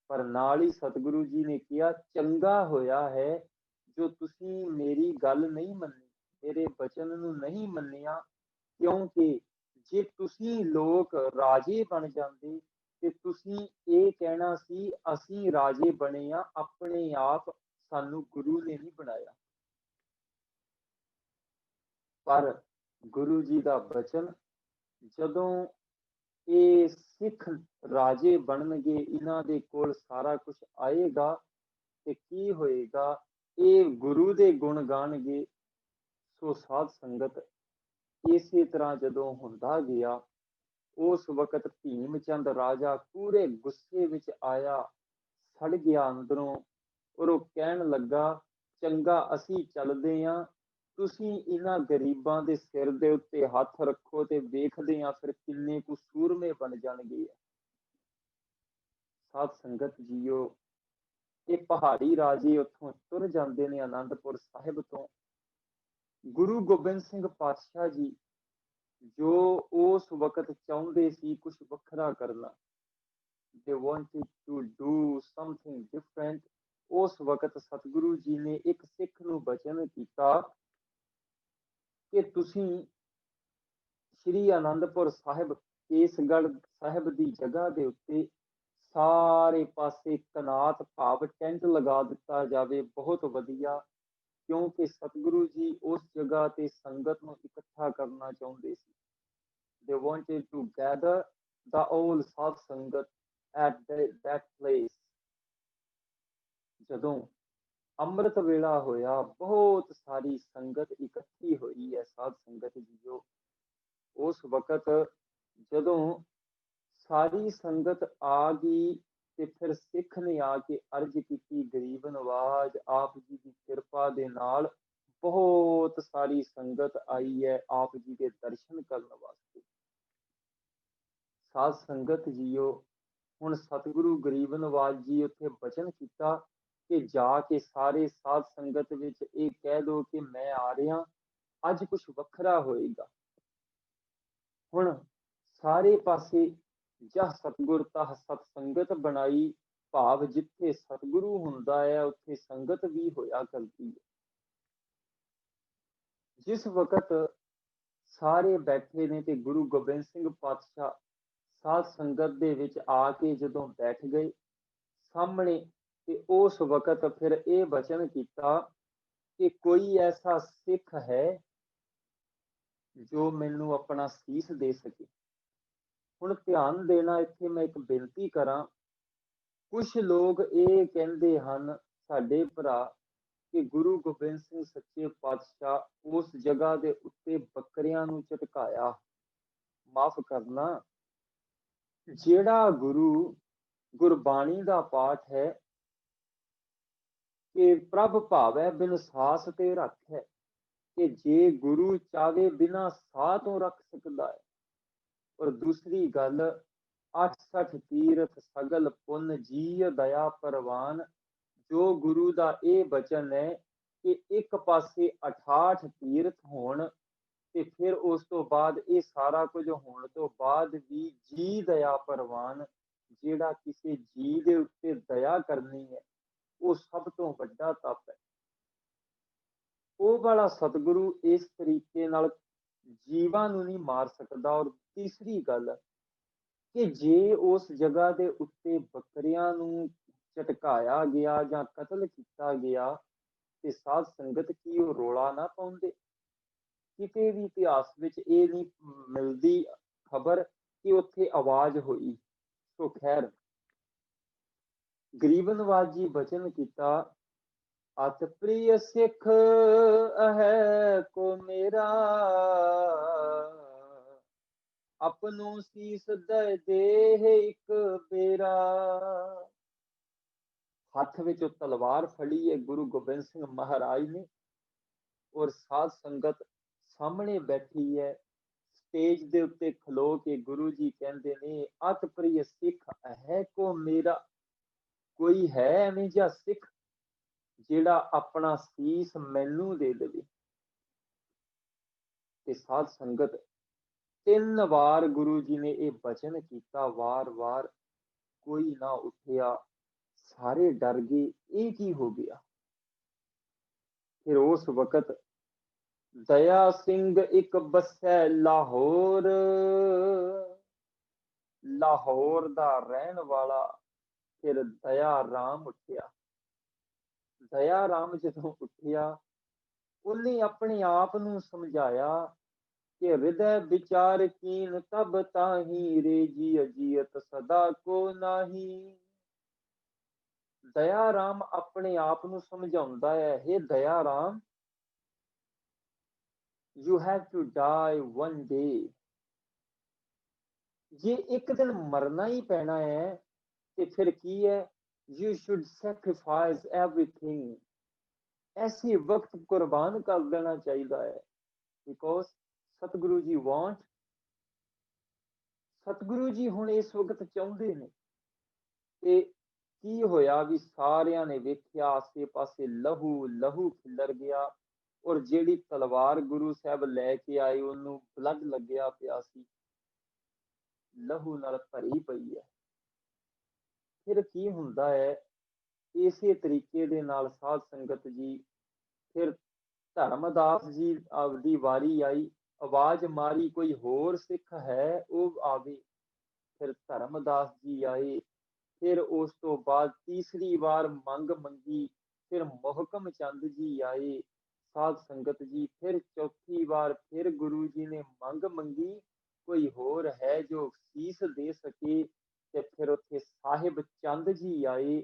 ਪਰ ਨਾਲ ਹੀ ਸਤਿਗੁਰੂ ਜੀ ਨੇ ਕਿਹਾ, ਚੰਗਾ ਹੋਇਆ ਹੈ ਜੋ ਤੁਸੀਂ ਮੇਰੀ ਗੱਲ ਨਹੀਂ ਮੰਨੀ, ਮੇਰੇ ਬਚਨ ਨੂੰ ਨਹੀਂ ਮੰਨਿਆ। ਕਿਉਂਕਿ ਜੇ ਤੁਸੀਂ ਲੋਕ ਰਾਜੇ ਬਣ ਜਾਂਦੇ ਤੇ ਤੁਸੀਂ ਇਹ ਕਹਿਣਾ ਸੀ, ਅਸੀਂ ਰਾਜੇ ਬਣੇ ਆ ਆਪਣੇ ਆਪ, ਸਾਨੂੰ ਗੁਰੂ ਨੇ ਨਹੀਂ ਬਣਾਇਆ। ਪਰ ਗੁਰੂ ਜੀ ਦਾ ਬਚਨ, ਜਦੋਂ ਇਹ ਸਿੱਖ ਰਾਜੇ ਬਣਨਗੇ, ਇਹਨਾਂ ਦੇ ਕੋਲ ਸਾਰਾ ਕੁਝ ਆਏਗਾ ਤੇ ਕੀ ਹੋਏਗਾ, ਇਹ ਗੁਰੂ ਦੇ ਗੁਣ ਗਾਣਗੇ। ਸੋ ਸਾਧ ਸੰਗਤ, ਇਸੇ ਤਰ੍ਹਾਂ ਜਦੋਂ ਹੁੰਦਾ ਗਿਆ, ਉਸ ਵਕਤ ਭੀਮ ਚੰਦ ਰਾਜਾ ਪੂਰੇ ਗੁੱਸੇ ਵਿੱਚ ਆਇਆ, ਸੜ ਗਿਆ ਅੰਦਰੋਂ ਔਰ ਉਹ ਕਹਿਣ ਲੱਗਾ, ਚੰਗਾ ਅਸੀਂ ਚੱਲਦੇ ਹਾਂ, ਤੁਸੀਂ ਇਹਨਾਂ ਗਰੀਬਾਂ ਦੇ ਸਿਰ ਦੇ ਉੱਤੇ ਹੱਥ ਰੱਖੋ ਤੇ ਵੇਖਦੇ ਹਾਂ ਫਿਰ ਕਿੰਨੇ ਕੁ ਸੂਰਮੇ ਬਣ ਜਾਣਗੇ। ਸਾਧ ਸੰਗਤ ਜੀਓ, ਇਹ ਪਹਾੜੀ ਰਾਜੇ ਉੱਥੋਂ ਤੁਰ ਜਾਂਦੇ ਨੇ ਆਨੰਦਪੁਰ ਸਾਹਿਬ ਤੋਂ। ਗੁਰੂ ਗੋਬਿੰਦ ਸਿੰਘ ਪਾਤਸ਼ਾਹ ਜੀ ਜੋ ਉਸ ਵਕਤ ਚਾਹੁੰਦੇ ਸੀ ਕੁਝ ਵੱਖਰਾ ਕਰਨਾ, they wanted to do something different। ਉਸ ਵਕਤ ਸਤਿਗੁਰੂ ਜੀ ਨੇ ਇੱਕ ਸਿੱਖ ਨੂੰ ਬਚਨ ਕੀਤਾ ਕਿ ਤੁਸੀਂ ਸ੍ਰੀ ਆਨੰਦਪੁਰ ਸਾਹਿਬ, ਕੇਸਗੜ੍ਹ ਸਾਹਿਬ ਦੀ ਜਗ੍ਹਾ ਦੇ ਉੱਤੇ ਸਾਰੇ ਪਾਸੇ ਕਨਾਤ ਭਾਵ ਟੈਂਟ ਲਗਾ ਦਿੱਤਾ ਜਾਵੇ, ਬਹੁਤ ਵਧੀਆ। ਕਿਉਂਕਿ ਸਤਿਗੁਰੂ ਜੀ ਉਸ ਜਗ੍ਹਾ ਤੇ ਸੰਗਤ ਨੂੰ ਇਕੱਠਾ ਕਰਨਾ ਚਾਹੁੰਦੇ ਸੀ। They wanted to gather the all ਸਾਧ ਸੰਗਤ at that place। ਜਦੋਂ ਅੰਮ੍ਰਿਤ ਵੇਲਾ ਹੋਇਆ, ਬਹੁਤ ਸਾਰੀ ਸੰਗਤ ਇਕੱਠੀ ਹੋਈ ਹੈ। ਸਾਧ ਸੰਗਤ ਜੀਓ, ਉਸ ਵਕਤ ਜਦੋਂ ਸਾਰੀ ਸੰਗਤ ਆ ਗਈ ਤੇ ਫਿਰ ਸਿੱਖ ਨੇ ਆ ਕੇ ਅਰਜ਼ ਕੀਤੀ, ਗਰੀਬ ਨਵਾਜ ਆਪ ਜੀ ਦੀ ਕਿਰਪਾ ਦੇ ਨਾਲ ਬਹੁਤ ਸਾਰੀ ਸੰਗਤ ਆਈ ਹੈ ਆਪ ਜੀ ਦੇ ਦਰਸ਼ਨ ਕਰਨ ਵਾਸਤੇ। ਸਾਧ ਸੰਗਤ ਜੀਓ, ਹੁਣ ਸਤਿਗੁਰੂ ਗਰੀਬ ਨਵਾਜ ਜੀ ਉੱਥੇ ਬਚਨ ਕੀਤਾ ਕਿ ਜਾ ਕੇ ਸਾਰੇ ਸਾਧ ਸੰਗਤ ਵਿੱਚ ਇਹ ਕਹਿ ਦੋ ਕਿ ਮੈਂ ਆ ਰਿਹਾ, ਅੱਜ ਕੁਝ ਵੱਖਰਾ ਹੋਏਗਾ। ਹੁਣ ਸਾਰੇ ਪਾਸੇ ਜਾਂ ਸਤਿਗੁਰ ਤਾਂ ਸਤ ਸੰਗਤ ਬਣਾਈ, ਭਾਵ ਜਿੱਥੇ ਸਤਿਗੁਰੂ ਹੁੰਦਾ ਹੈ ਉੱਥੇ ਸੰਗਤ ਵੀ ਹੋਇਆ ਕਰਦੀ ਹੈ। ਜਿਸ ਵਕਤ ਸਾਰੇ ਬੈਠੇ ਨੇ ਤੇ ਗੁਰੂ ਗੋਬਿੰਦ ਸਿੰਘ ਪਾਤਸ਼ਾਹ ਸਾਧ ਸੰਗਤ ਦੇ ਵਿੱਚ ਆ ਕੇ ਜਦੋਂ ਬੈਠ ਗਏ ਸਾਹਮਣੇ, ਤੇ ਉਸ ਵਕਤ ਫਿਰ ਇਹ ਬਚਨ ਕੀਤਾ ਕਿ ਕੋਈ ਐਸਾ ਸਿੱਖ ਹੈ ਜੋ ਮੈਨੂੰ ਆਪਣਾ ਸੀਸ ਦੇ ਸਕੇ। ਹੁਣ ਧਿਆਨ ਦੇਣਾ, ਇੱਥੇ ਮੈਂ ਇੱਕ ਬੇਨਤੀ ਕਰਾਂ। ਕੁਝ ਲੋਕ ਇਹ ਕਹਿੰਦੇ ਹਨ ਸਾਡੇ ਭਰਾ ਕਿ ਗੁਰੂ ਗੋਬਿੰਦ ਸਿੰਘ ਸੱਚੇ ਪਾਤਸ਼ਾਹ ਉਸ ਜਗ੍ਹਾ ਦੇ ਉੱਤੇ ਬੱਕਰਿਆਂ ਨੂੰ ਝਟਕਾਇਆ। ਮਾਫ ਕਰਨਾ, ਜਿਹੜਾ ਗੁਰੂ ਗੁਰਬਾਣੀ ਦਾ ਪਾਠ ਹੈ ਕਿ ਪ੍ਰਭ ਭਾਵੈ ਬਿਨ ਸਾਸ ਤੇ ਰੱਖੈ, ਕਿ ਜੇ ਗੁਰੂ ਚਾਵੇ ਬਿਨਾ ਸਾਹ ਤੋਂ ਰੱਖ ਸਕਦਾ ਹੈ। ਔਰ ਦੂਸਰੀ ਗੱਲ, 68 ਤੀਰਥ ਸਗਲ ਪੁੰਨ ਜੀ ਦਇਆ ਪ੍ਰਵਾਨ, ਜੋ ਗੁਰੂ ਦਾ ਇਹ ਬਚਨ ਹੈ ਕਿ ਇੱਕ ਪਾਸੇ 68 ਤੀਰਥ ਹੋਣ ਤੇ ਫਿਰ ਉਸ ਤੋਂ ਬਾਅਦ ਇਹ ਸਾਰਾ ਕੁਝ ਹੋਣ ਤੋਂ ਬਾਅਦ ਵੀ ਜੀ ਦਇਆ ਪ੍ਰਵਾਨ, ਜਿਹੜਾ ਕਿਸੇ ਜੀ ਦੇ ਉੱਤੇ ਦਇਆ ਕਰਨੀ ਹੈ ਉਹ ਸਭ ਤੋਂ ਵੱਡਾ ਤਪ ਹੈ। ਉਹ ਵਾਲਾ ਸਤਿਗੁਰੂ ਇਸ ਤਰੀਕੇ ਨਾਲ ਜੀਵਾਂ ਨੂੰ ਨਹੀਂ ਮਾਰ ਸਕਦਾ। ਔਰ ਤੀਸਰੀ ਗੱਲ ਕਿ ਜੇ ਉਸ ਜਗ੍ਹਾ ਦੇ ਉੱਤੇ ਬੱਕਰੀਆਂ ਨੂੰ ਝਟਕਾਇਆ ਗਿਆ ਜਾਂ ਕਤਲ ਕੀਤਾ ਗਿਆ ਤੇ ਸਾਧ ਸੰਗਤ ਕੀ ਉਹ ਰੋਲਾ ਨਾ ਪਾਉਂਦੇ? ਕਿਤੇ ਵੀ ਇਤਿਹਾਸ ਵਿੱਚ ਇਹ ਨਹੀਂ ਮਿਲਦੀ ਖਬਰ ਕਿ ਉੱਥੇ ਆਵਾਜ਼ ਹੋਈ। ਸੋ ਖੈਰ, ਗਰੀਬ ਨਵਾਜ ਜੀ ਬਚਨ ਕੀਤਾ, ਅਤ ਪ੍ਰਿਯ ਸਿੱਖ ਹੈ ਕੋ ਮੇਰਾ, ਆਪਨੋ ਸੀਸ ਦੇ ਦੇਹ ਇੱਕ ਬੇਰਾ। ਹੱਥ ਵਿੱਚ ਤਲਵਾਰ ਫੜੀ ਹੈ ਗੁਰੂ ਗੋਬਿੰਦ ਸਿੰਘ ਮਹਾਰਾਜ ਨੇ, ਔਰ ਸਾਧ ਸੰਗਤ ਸਾਹਮਣੇ ਬੈਠੀ ਹੈ। ਸਟੇਜ ਦੇ ਉੱਤੇ ਖਲੋ ਕੇ ਗੁਰੂ ਜੀ ਕਹਿੰਦੇ ਨੇ, ਅਤ ਪ੍ਰਿਯ ਸਿੱਖ ਹੈ ਕੋ ਮੇਰਾ, ਕੋਈ ਹੈ ਐਵੇਂ ਜਿਹਾ ਸਿੱਖ ਜਿਹੜਾ ਆਪਣਾ ਸੀਸ ਮੈਨੂੰ ਦੇ ਦੇਵੇ। ਤੇ ਸਾਧ ਸੰਗਤ 3 ਵਾਰ ਗੁਰੂ ਜੀ ਨੇ ਇਹ ਬਚਨ ਕੀਤਾ, ਵਾਰ-ਵਾਰ ਕੋਈ ਨਾ ਉੱਠਿਆ, ਸਾਰੇ ਡਰ ਗਏ, ਇਹ ਕੀ ਹੋ ਗਿਆ। ਫਿਰ ਉਸ ਵਕਤ ਦਇਆ ਸਿੰਘ ਇੱਕ ਬੱਸੈ ਲਾਹੌਰ, ਲਾਹੌਰ ਦਾ ਰਹਿਣ ਵਾਲਾ ਫਿਰ ਦਇਆ ਰਾਮ ਉੱਠਿਆ। ਦਇਆ ਰਾਮ ਜਦੋਂ ਉੱਠਿਆ, ਉਹਨੇ ਆਪਣੇ ਆਪ ਨੂੰ ਸਮਝਾਇਆ ਕਿ ਹਿਰਦੈ ਵਿਚਾਰ ਕੀਨ ਤਬ ਤਾਹੀ, ਰੇਜੀ ਅਜੀਅਤ ਸਦਾ ਕੋ ਨਾਹੀ। ਦਇਆ ਰਾਮ ਆਪਣੇ ਆਪ ਨੂੰ ਸਮਝਾਉਂਦਾ ਹੈ, ਹੇ ਦਇਆ Ram, you have to die one day। ਜੇ ਇੱਕ ਦਿਨ ਮਰਨਾ ਹੀ ਪੈਣਾ ਹੈ ਤੇ ਫਿਰ ਕੀ ਹੈ, you should sacrifice everything। ਐਸੀ ਵਕਤ ਕੁਰਬਾਨ ਕਰ ਦੇਣਾ ਚਾਹੀਦਾ ਹੈ। ਬਿਕੋਜ਼ ਸਤਿਗੁਰੂ ਜੀ ਵਾਂਟ, ਸਤਿਗੁਰੂ ਜੀ ਹੁਣ ਇਸ ਵਕਤ ਚਾਹੁੰਦੇ ਨੇ। ਤੇ ਕੀ ਹੋਇਆ ਵੀ ਸਾਰਿਆਂ ਨੇ ਵੇਖਿਆ, ਆਸੇ ਪਾਸੇ ਲਹੂ ਲਹੂ ਖਿਲਰ ਗਿਆ, ਔਰ ਜਿਹੜੀ ਤਲਵਾਰ ਗੁਰੂ ਸਾਹਿਬ ਲੈ ਕੇ ਆਏ ਉਹਨੂੰ ਬਲੱਡ ਲੱਗਿਆ ਪਿਆ ਸੀ, ਲਹੂ ਨਾਲ ਭਰੀ ਪਈ ਹੈ। ਫਿਰ ਕੀ ਹੁੰਦਾ ਹੈ, ਇਸੇ ਤਰੀਕੇ ਦੇ ਨਾਲ ਸਾਧ ਸੰਗਤ ਜੀ, ਫਿਰ ਧਰਮਦਾਸ ਜੀ ਦੀ ਵਾਰੀ ਆਈ, ਆਵਾਜ਼ ਮਾਰੀ ਕੋਈ ਹੋਰ ਸਿੱਖ ਹੈ ਉਹ ਆਵੇ। ਫਿਰ ਧਰਮਦਾਸ ਜੀ ਆਏ। ਫਿਰ ਉਸ ਤੋਂ ਬਾਅਦ ਤੀਸਰੀ ਵਾਰ ਮੰਗ ਮੰਗੀ, ਫਿਰ ਮੋਹਕਮ ਚੰਦ ਜੀ ਆਏ। ਸਾਧ ਸੰਗਤ ਜੀ ਫਿਰ ਚੌਥੀ ਵਾਰ ਫਿਰ ਗੁਰੂ ਜੀ ਨੇ ਮੰਗ ਮੰਗੀ, ਕੋਈ ਹੋਰ ਹੈ ਜੋ ਸੀਸ ਦੇ ਸਕੇ। ਤੇ ਫਿਰ ਉੱਥੇ ਸਾਹਿਬ ਚੰਦ ਜੀ ਆਏ।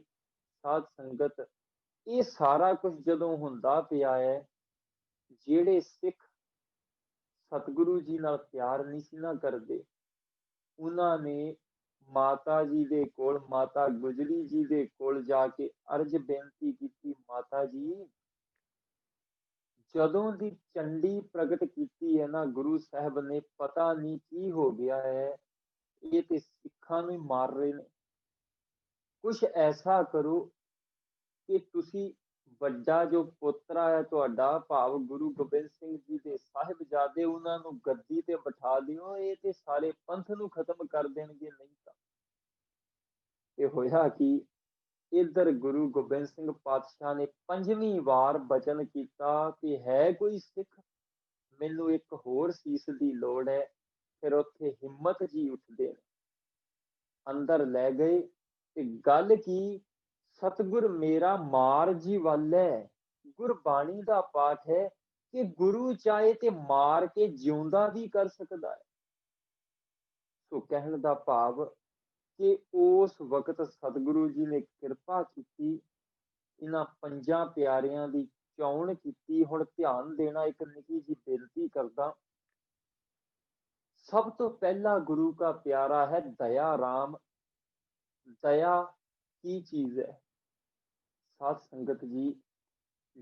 ਸਾਧ ਸੰਗਤ, ਇਹ ਸਾਰਾ ਕੁਝ ਜਦੋਂ ਹੁੰਦਾ ਪਿਆ ਹੈ, ਜਿਹੜੇ ਸਿੱਖ ਸਤਿਗੁਰੂ ਜੀ ਨਾਲ ਪਿਆਰ ਨਹੀਂ ਸੀ ਨਾ ਕਰਦੇ, ਉਹਨਾਂ ਨੇ ਮਾਤਾ ਜੀ ਦੇ ਕੋਲ, ਮਾਤਾ ਗੁਜਰੀ ਜੀ ਦੇ ਕੋਲ ਜਾ ਕੇ ਅਰਜ ਬੇਨਤੀ ਕੀਤੀ, ਮਾਤਾ ਜੀ ਜਦੋਂ ਦੀ ਚੰਡੀ ਪ੍ਰਗਟ ਕੀਤੀ ਹੈ ਨਾ ਗੁਰੂ ਸਾਹਿਬ ਨੇ, ਪਤਾ ਨਹੀਂ ਕੀ ਹੋ ਗਿਆ ਹੈ, ਇਹ ਤੇ ਸਿੱਖਾਂ ਨੂੰ ਹੀ ਮਾਰ ਰਹੇ ਨੇ। ਕੁਛ ਐਸਾ ਕਰੋ ਕਿ ਤੁਸੀਂ ਵੱਡਾ ਜੋ ਪੋਤਰਾ ਹੈ ਤੁਹਾਡਾ, ਭਾਵ ਗੁਰੂ ਗੋਬਿੰਦ ਸਿੰਘ ਜੀ ਦੇ ਸਾਹਿਬਜ਼ਾਦੇ, ਉਹਨਾਂ ਨੂੰ ਗੱਦੀ ਤੇ ਬਿਠਾ ਦਿਓ, ਇਹ ਤੇ ਸਾਰੇ ਪੰਥ ਨੂੰ ਖਤਮ ਕਰ ਦੇਣਗੇ। ਨਹੀਂ ਤਾਂ ਇਹ ਹੋਇਆ ਕਿ ਇੱਧਰ ਗੁਰੂ ਗੋਬਿੰਦ ਸਿੰਘ ਪਾਤਸ਼ਾਹ ਨੇ ਪੰਜਵੀਂ ਵਾਰ ਬਚਨ ਕੀਤਾ ਕਿ ਹੈ ਕੋਈ ਸਿੱਖ, ਮੈਨੂੰ ਇੱਕ ਹੋਰ ਸੀਸ ਦੀ ਲੋੜ ਹੈ। ਫਿਰ ਉੱਥੇ ਹਿੰਮਤ ਜੀ ਉੱਠਦੇ ਨੇ, ਅੰਦਰ ਲੈ ਗਏ ਤੇ ਗੱਲ ਕੀ, ਸਤਿਗੁਰ ਮੇਰਾ ਮਾਰ ਜੀ ਵੱਲ ਹੈ। ਗੁਰਬਾਣੀ ਦਾ ਪਾਠ ਹੈ ਕਿ ਗੁਰੂ ਚਾਹੇ ਤੇ ਮਾਰ ਕੇ ਜਿਉਂਦਾ ਵੀ ਕਰ ਸਕਦਾ ਹੈ। ਸੋ ਕਹਿਣ ਦਾ ਭਾਵ ਕਿ ਉਸ ਵਕਤ ਸਤਿਗੁਰੂ ਜੀ ਨੇ ਕਿਰਪਾ ਕੀਤੀ, ਇਹਨਾਂ ਪੰਜਾਂ ਪਿਆਰਿਆਂ ਦੀ ਚੌਣ ਕੀਤੀ। ਹੁਣ ਧਿਆਨ ਦੇਣਾ, ਇੱਕ ਨਿੱਕੀ ਜਿਹੀ ਬੇਨਤੀ ਕਰਦਾ। ਸਭ ਤੋਂ ਪਹਿਲਾ ਗੁਰੂ का प्यारा है दया राम। दया की चीज है साध संगत जी,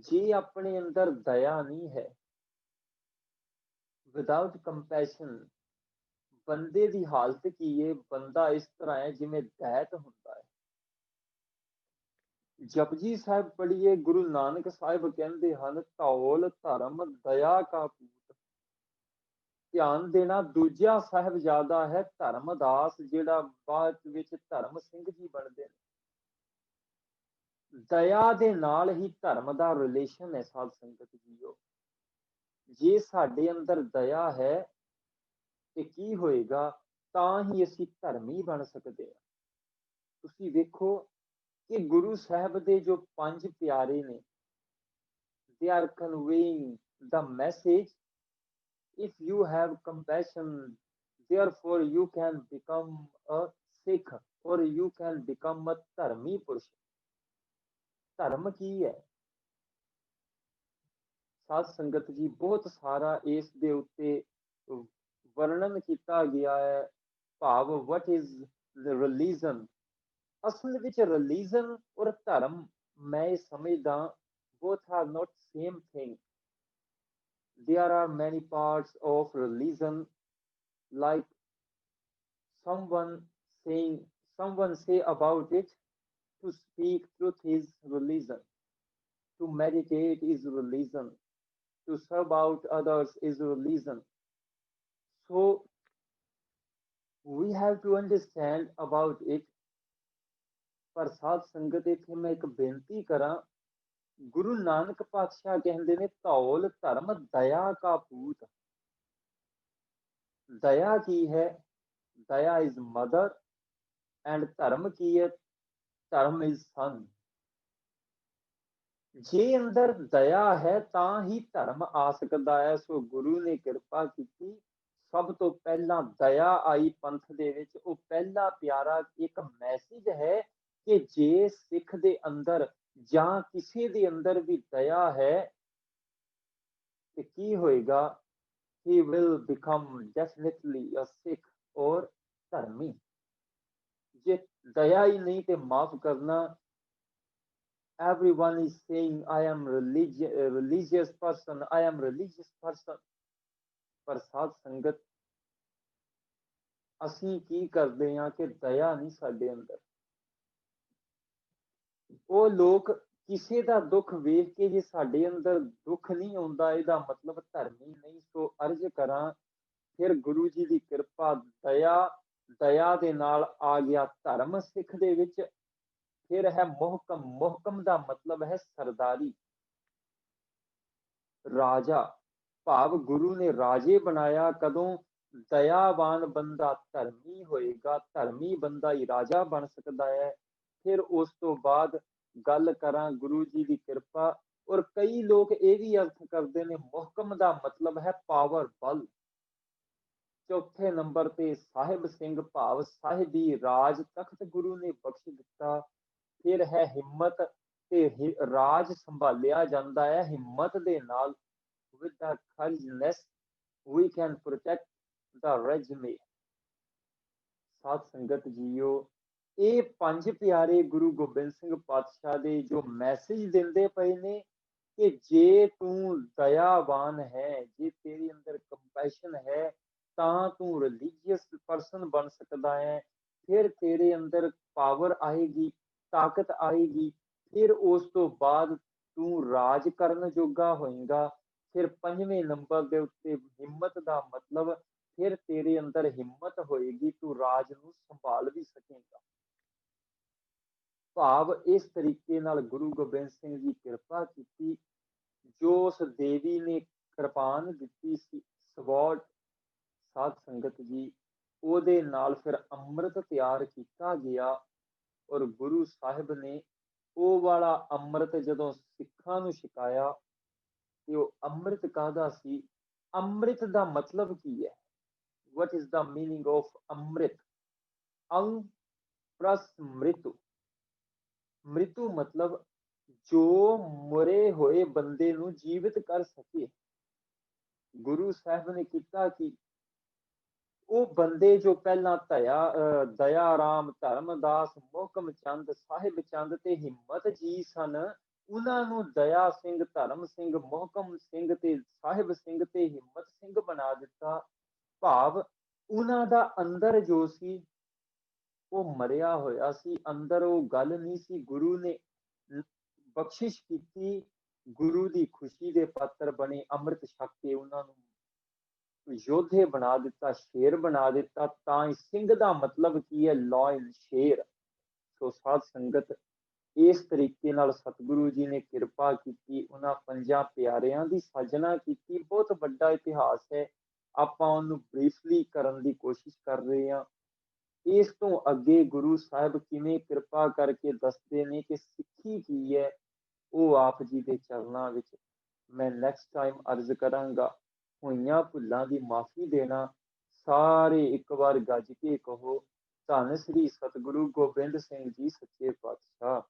जे अपने अंदर दया नहीं है, विदाउट कंपैशन, ਬੰਦੇ ਦੀ ਹਾਲਤ ਕੀ ਹੈ, ਬੰਦਾ ਇਸ ਤਰ੍ਹਾਂ ਹੈ ਜਿਵੇਂ ਦੈਤ ਹੁੰਦਾ ਹੈ। ਜਪਜੀ ਸਾਹਿਬ ਪੜ੍ਹੀਏ, ਗੁਰੂ ਨਾਨਕ ਸਾਹਿਬ ਕਹਿੰਦੇ ਹਨ, ਧੌਲ ਧਰਮ ਦਇਆ ਕਾ ਪੂਤ। ਧਿਆਨ ਦੇਣਾ, ਦੂਜਾ ਸਾਹਿਬਜ਼ਾਦਾ ਹੈ ਧਰਮਦਾਸ, ਜਿਹੜਾ ਬਾਅਦ ਵਿੱਚ ਧਰਮ ਸਿੰਘ ਜੀ ਬਣਦੇ ਨੇ। ਦਇਆ ਦੇ ਨਾਲ ਹੀ ਧਰਮ ਦਾ ਰਿਲੇਸ਼ਨ ਹੈ ਸਾਧ ਸੰਗਤ ਜੀਓ। ਜੇ ਸਾਡੇ ਅੰਦਰ ਦਇਆ ਹੈ ਤੇ ਕੀ ਹੋਏਗਾ, ਤਾਂ ਹੀ ਅਸੀਂ ਧਰਮੀ ਬਣ ਸਕਦੇ ਹਾਂ। ਤੁਸੀਂ ਵੇਖੋ ਕਿ ਗੁਰੂ ਸਾਹਿਬ ਦੇ ਜੋ ਪੰਜ ਪਿਆਰੇ ਨੇ, they are conveying the message, if you have compassion, therefore you can become a Sikh or you can become a ਧਰਮੀ ਪੁਰਸ਼। ਧਰਮ ਕੀ ਹੈ ਸਾਧ ਸੰਗਤ ਜੀ, ਬਹੁਤ ਸਾਰਾ ਇਸ ਦੇ ਉੱਤੇ ਵਰਣਨ ਕੀਤਾ ਗਿਆ ਹੈ। ਭਾਵ what is the religion, ਅਸਲ ਵਿੱਚ ਰਿਲੀਜਨ ਔਰ ਧਰਮ ਮੈਂ ਇਹ ਸਮਝਦਾ both are not same thing. There are many parts of religion, like someone someone say about it, to speak truth is religion, to meditate is religion, to serve out others is religion. So we have to understand about it। ਪਰ ਸਾਧ ਸੰਗਤ, ਇੱਥੇ ਮੈਂ ਇੱਕ ਬੇਨਤੀ ਕਰਾਂ, ਗੁਰੂ ਨਾਨਕ ਪਾਤਸ਼ਾਹ ਕਹਿੰਦੇ ਨੇ, ਧੌਲ ਧਰਮ ਦਇਆ ਕਾ ਪੂਤ। ਦਇਆ ਕੀ ਹੈ? ਦਇਆ ਇਜ਼ ਮਦਰ, ਐਂਡ ਧਰਮ ਕੀ ਹੈ? ਧਰਮ ਇਜ਼ ਸਨ। ਜੇ ਅੰਦਰ ਦਇਆ ਹੈ ਤਾਂ ਹੀ ਧਰਮ ਆ ਸਕਦਾ ਹੈ। ਸੋ ਗੁਰੂ ਨੇ ਕਿਰਪਾ ਕੀਤੀ, ਸਭ ਤੋਂ ਪਹਿਲਾਂ ਦਇਆ ਆਈ ਪੰਥ ਦੇ ਵਿੱਚ। ਉਹ ਪਹਿਲਾ ਪਿਆਰਾ ਇੱਕ ਮੈਸੇਜ ਹੈ ਕਿ ਜੇ ਸਿੱਖ ਦੇ ਅੰਦਰ ਜਾਂ ਕਿਸੇ ਦੇ ਅੰਦਰ ਵੀ ਦਇਆ ਹੈ ਤੇ ਕੀ ਹੋਏਗਾ, he will become definitely a Sikh or ਧਰਮੀ। ਜੇ ਦਇਆ ਹੀ ਨਹੀਂ ਤੇ ਮਾਫ ਕਰਨਾ, everyone is saying I am religious person, I am religious person। ਪਰ ਸਾਧ ਸੰਗਤ, ਅਸੀਂ ਕੀ ਕਰਦੇ ਹਾਂ ਕਿ ਦਇਆ ਨਹੀਂ ਸਾਡੇ ਅੰਦਰ। ਉਹ ਲੋਕ ਕਿਸੇ ਦਾ ਦੁੱਖ ਵੇਖ ਕੇ ਜੇ ਸਾਡੇ ਅੰਦਰ ਦੁੱਖ ਨਹੀਂ ਆਉਂਦਾ, ਇਹਦਾ ਮਤਲਬ ਧਰਮੀ ਨਹੀਂ। ਸੋ ਅਰਜ਼ ਕਰਾਂ, ਫਿਰ ਗੁਰੂ ਜੀ ਦੀ ਕਿਰਪਾ, ਦਇਆ ਦੇ ਨਾਲ ਆ ਗਿਆ ਧਰਮ ਸਿੱਖ ਦੇ ਵਿੱਚ। ਫਿਰ ਹੈ ਮੁਹਕਮ। ਮੁਹਕਮ ਦਾ ਮਤਲਬ ਹੈ ਸਰਦਾਰੀ, ਰਾਜਾ। ਭਾਵ ਗੁਰੂ ਨੇ ਰਾਜੇ ਬਣਾਇਆ ਕਦੋਂ? ਦਇਆਵਾਨ ਬੰਦਾ ਧਰਮੀ ਹੋਏਗਾ, ਧਰਮੀ ਬੰਦਾ ਹੀ ਰਾਜਾ ਬਣ ਸਕਦਾ ਹੈ। ਫਿਰ ਉਸ ਤੋਂ ਬਾਅਦ ਗੱਲ ਕਰਾਂ ਗੁਰੂ ਜੀ ਦੀ ਕਿਰਪਾ, ਔਰ ਕਈ ਲੋਕ ਇਹ ਵੀ ਅਰਥ ਕਰਦੇ ਨੇ, ਮੁਹਕਮ ਦਾ ਮਤਲਬ ਹੈ ਪਾਵਰ, ਬਲ। ਚੌਥੇ ਨੰਬਰ ਤੇ ਸਾਹਿਬ ਸਿੰਘ, ਭਾਵ ਸਾਹਿਬੀ ਰਾਜ ਤਖਤ ਗੁਰੂ ਨੇ ਬਖਸ਼ ਦਿੱਤਾ। ਫਿਰ ਹੈ ਹਿੰਮਤ, ਤੇ ਰਾਜ ਸੰਭਾਲਿਆ ਜਾਂਦਾ ਹੈ ਹਿੰਮਤ ਦੇ ਨਾਲ। with the courageousness we can protect the regime। ਸਾਧ ਸੰਗਤ ਜੀਓ, ਇਹ ਪੰਜ ਪਿਆਰੇ ਗੁਰੂ ਗੋਬਿੰਦ ਸਿੰਘ ਪਾਤਸ਼ਾਹ ਦੇ ਜੋ ਮੈਸੇਜ ਦਿੰਦੇ ਪਏ ਨੇ ਕਿ ਜੇ ਤੂੰ ਦਇਆਵਾਨ ਹੈ, ਜੇ ਤੇਰੇ ਅੰਦਰ ਕੰਪੈਸ਼ਨ ਹੈ, ਤਾਂ ਤੂੰ ਰਿਲੀਜੀਅਸ ਪਰਸਨ ਬਣ ਸਕਦਾ ਹੈ। ਫਿਰ ਤੇਰੇ ਅੰਦਰ ਪਾਵਰ ਆਏਗੀ, ਤਾਕਤ ਆਏਗੀ। ਫਿਰ ਉਸ ਤੋਂ ਬਾਅਦ ਤੂੰ ਰਾਜ ਕਰਨ ਜੋਗਾ ਹੋਏਗਾ। ਫਿਰ ਪੰਜਵੇਂ ਨੰਬਰ ਦੇ ਉੱਤੇ ਹਿੰਮਤ ਦਾ ਮਤਲਬ, ਫਿਰ ਤੇਰੇ ਅੰਦਰ ਹਿੰਮਤ ਹੋਏਗੀ, ਤੂੰ ਰਾਜ ਨੂੰ ਸੰਭਾਲ ਵੀ ਸਕੇਗਾ। ਭਾਵ ਇਸ ਤਰੀਕੇ ਨਾਲ ਗੁਰੂ ਗੋਬਿੰਦ ਸਿੰਘ ਜੀ ਕਿਰਪਾ ਕੀਤੀ। ਜੋ ਉਸ ਦੇਵੀ ਨੇ ਕਿਰਪਾਨ ਦਿੱਤੀ ਸੀ, ਸਵੋਰਡ, ਸਾਧ ਸੰਗਤ ਜੀ, ਉਹਦੇ ਨਾਲ ਫਿਰ ਅੰਮ੍ਰਿਤ ਤਿਆਰ ਕੀਤਾ ਗਿਆ। ਔਰ ਗੁਰੂ ਸਾਹਿਬ ਨੇ ਉਹ ਵਾਲਾ ਅੰਮ੍ਰਿਤ ਜਦੋਂ ਸਿੱਖਾਂ ਨੂੰ ਛਕਾਇਆ, ਤੇ ਉਹ ਅੰਮ੍ਰਿਤ ਕਾਹਦਾ ਸੀ? ਅੰਮ੍ਰਿਤ ਦਾ ਮਤਲਬ ਕੀ ਹੈ? what is the meaning of ਅੰਮ੍ਰਿਤ? ਅੰਗ ਪ੍ਰਸ ਮ੍ਰਿਤੂ। ਮ੍ਰਿਤੂ ਮਤਲਬ ਜੋ ਮਰੇ ਹੋਏ ਬੰਦੇ ਨੂੰ ਜੀਵਿਤ ਕਰ ਸਕੇ। ਗੁਰੂ ਸਾਹਿਬ ਨੇ ਕੀਤਾ ਕਿ ਉਹ ਬੰਦੇ ਜੋ ਪਹਿਲਾਂ ਦਇਆ ਰਾਮ, ਧਰਮਦਾਸ, ਮੋਹਕਮ ਚੰਦ, ਸਾਹਿਬ ਚੰਦ ਤੇ ਹਿੰਮਤ ਜੀ ਸਨ, ਉਹਨਾਂ ਨੂੰ ਦਇਆ ਸਿੰਘ, ਧਰਮ ਸਿੰਘ, ਮੋਹਕਮ ਸਿੰਘ ਤੇ ਸਾਹਿਬ ਸਿੰਘ ਤੇ ਹਿੰਮਤ ਸਿੰਘ ਬਣਾ ਦਿੱਤਾ। ਭਾਵ ਉਹਨਾਂ ਦਾ ਅੰਦਰ ਜੋ ਸੀ ਉਹ ਮਰਿਆ ਹੋਇਆ ਸੀ, ਅੰਦਰ ਉਹ ਗੱਲ ਨਹੀਂ ਸੀ। ਗੁਰੂ ਨੇ ਬਖਸ਼ਿਸ਼ ਕੀਤੀ, ਗੁਰੂ ਦੀ ਖੁਸ਼ੀ ਦੇ ਪਾਤਰ ਬਣੇ, ਅੰਮ੍ਰਿਤ ਛਕ ਕੇ ਉਹਨਾਂ ਨੂੰ ਯੋਧੇ ਬਣਾ ਦਿੱਤਾ, ਸ਼ੇਰ ਬਣਾ ਦਿੱਤਾ। ਤਾਂ ਹੀ ਸਿੰਘ ਦਾ ਮਤਲਬ ਕੀ ਹੈ? ਲਾਇਨ, ਸ਼ੇਰ। ਸੋ ਸਾਧ ਸੰਗਤ, ਇਸ ਤਰੀਕੇ ਨਾਲ ਸਤਿਗੁਰੂ ਜੀ ਨੇ ਕਿਰਪਾ ਕੀਤੀ, ਉਹਨਾਂ ਪੰਜਾਂ ਪਿਆਰਿਆਂ ਦੀ ਸਾਜਨਾ ਕੀਤੀ। ਬਹੁਤ ਵੱਡਾ ਇਤਿਹਾਸ ਹੈ, ਆਪਾਂ ਉਹਨੂੰ ਬਰੀਫਲੀ ਕਰਨ ਦੀ ਕੋਸ਼ਿਸ਼ ਕਰ ਰਹੇ ਹਾਂ। ਇਸ ਤੋਂ ਅੱਗੇ ਗੁਰੂ ਸਾਹਿਬ ਕਿਵੇਂ ਕਿਰਪਾ ਕਰਕੇ ਦੱਸਦੇ ਨੇ ਕਿ ਸਿੱਖੀ ਕੀ ਹੈ, ਉਹ ਆਪ ਜੀ ਦੇ ਚਰਨਾਂ ਵਿੱਚ ਮੈਂ ਨੈਕਸਟ ਟਾਈਮ ਅਰਜ਼ ਕਰਾਂਗਾ। ਹੋਈਆਂ ਭੁੱਲਾਂ ਦੀ ਮਾਫੀ ਦੇਣਾ। ਸਾਰੇ ਇੱਕ ਵਾਰ ਗੱਜ ਕੇ ਕਹੋ, ਧੰਨ ਸ੍ਰੀ ਸਤਿਗੁਰੂ ਗੋਬਿੰਦ ਸਿੰਘ ਜੀ ਸੱਚੇ ਪਾਤਸ਼ਾਹ,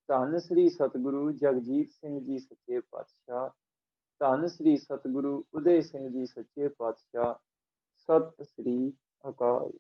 ਧੰਨ ਸ੍ਰੀ ਸਤਿਗੁਰੂ ਜਗਜੀਤ ਸਿੰਘ ਜੀ ਸੱਚੇ ਪਾਤਸ਼ਾਹ, ਧੰਨ ਸ੍ਰੀ ਸਤਿਗੁਰੂ ਉਦੈ ਸਿੰਘ ਜੀ ਸੱਚੇ ਪਾਤਸ਼ਾਹ। ਸਤਿ ਸ੍ਰੀ ਅਕਾਲ।